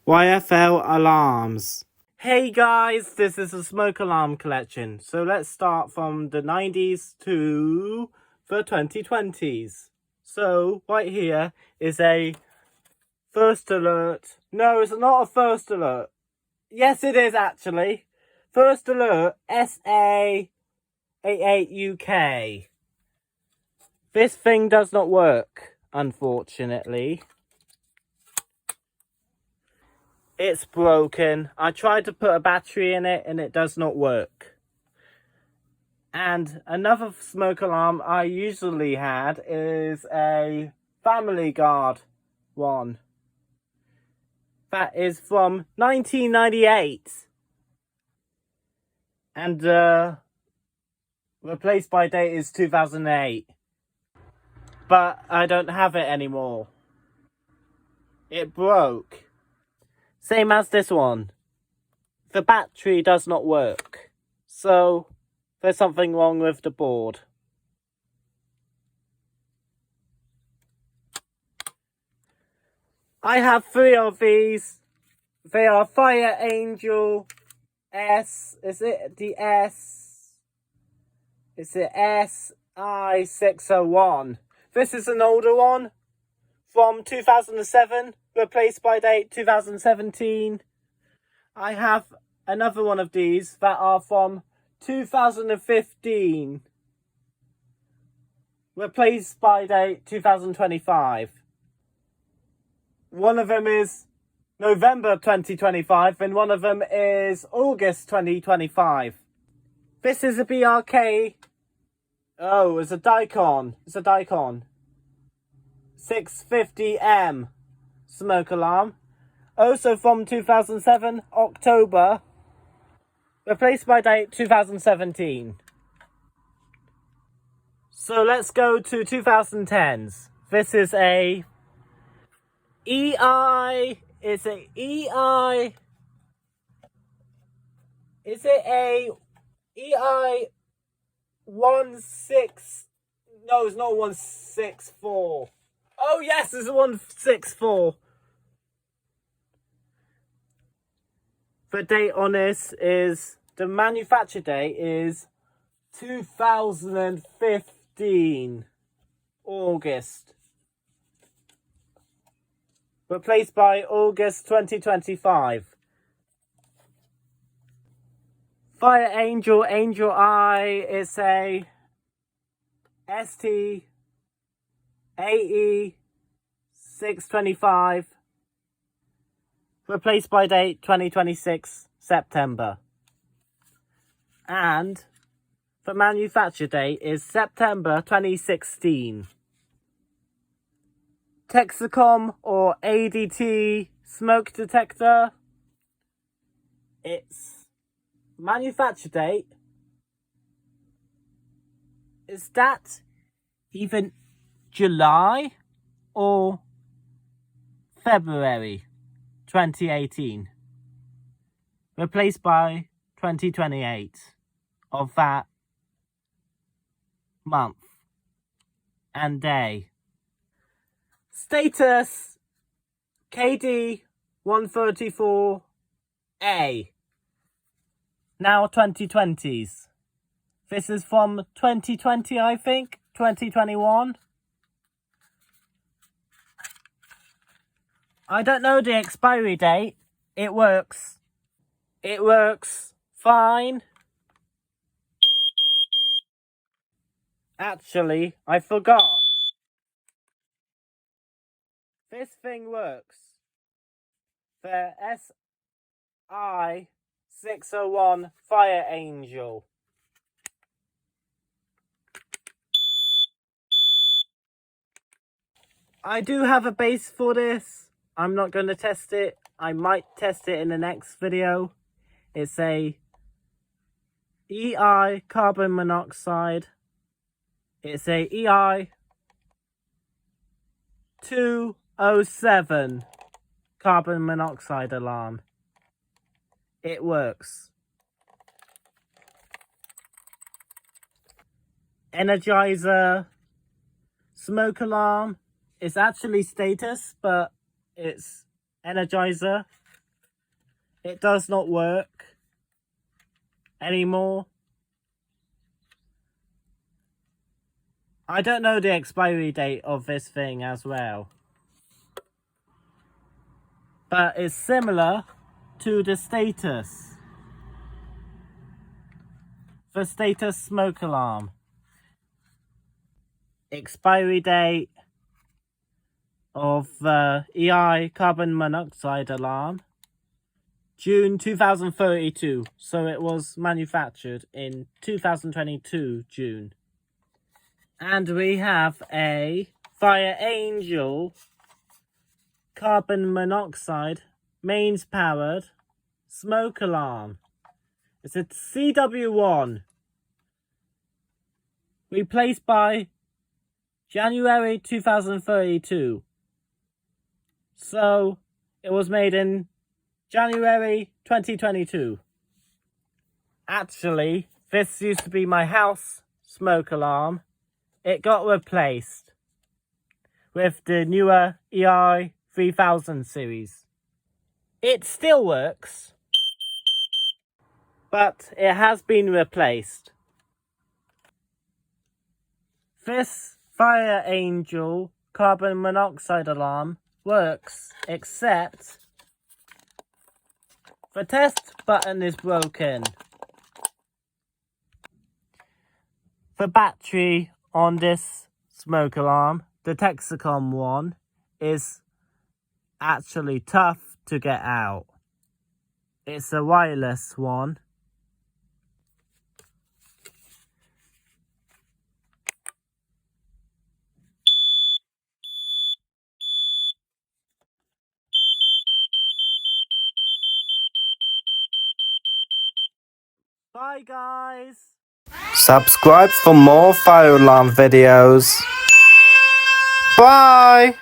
YFL alarms. Hey guys, this is a smoke alarm collection. So let's start from the 90s to the 2020s. So right here is a first alert. No, it's not a first alert. Yes, it is actually. First alert SA88UK. This thing does not work, unfortunately. It's broken. I tried to put a battery in it and it does not work. And another smoke alarm I usually had is a Family Guard one. That is from 1998. And replaced by date is 2008. But I don't have it anymore. It broke. Same as this one. The battery does not work. So there's something wrong with the board. I have 3 of these. They are Fire Angel S. Is it the S? Is it SI601? This is an older one from 2007, replaced by date 2017. I have another one of these that are from 2015, replaced by date 2025. One of them is November 2025 and one of them is August 2025. This is a BRK. Oh, it's a Dicon. It's a Dicon 650M smoke alarm. Also from 2007, October. Replaced by date 2017. So let's go to 2010s. This is a EI. Is it EI? Is it a EI 16? No, it's not 164. Oh yes, it's 164. The date on this is, the manufacture date is 2015, August. Replaced by August 2025. Fire Angel, Angel Eye, it's a ST AE 625. Replaced by date 2026 September. And the manufacture date is September 2016. Texacom or ADT smoke detector. Its manufacture date, is that even July or February 2018? Replaced by 2028 of that month and day. Status KD 134A. Now 2020s. This is from 2020, I think. 2021. I don't know the expiry date. It works. It works fine. Actually, I forgot. This thing works. The SI601 Fire Angel. I do have a base for this. I'm not going to test it. I might test it in the next video. It's a EI carbon monoxide. It's a EI 207 carbon monoxide alarm. It works. Energizer smoke alarm. It's actually status, but it's Energizer it does not work anymore. I don't know the expiry date of this thing as well. But it's similar to the status. The status smoke alarm. Expiry date of the EI carbon monoxide alarm. June 2032. So it was manufactured in 2022 June. And we have a Fire Angel carbon monoxide mains powered smoke alarm. It's a CW1 replaced by January 2032. So it was made in January 2022. Actually, this used to be my house smoke alarm. It got replaced with the newer EI 3000 series. It still works, but it has been replaced. This Fire Angel carbon monoxide alarm works, except the test button is broken. The battery on this smoke alarm, the Texacom one, is actually tough to get out. It's a wireless one. Bye guys! Subscribe for more fire alarm videos. Bye!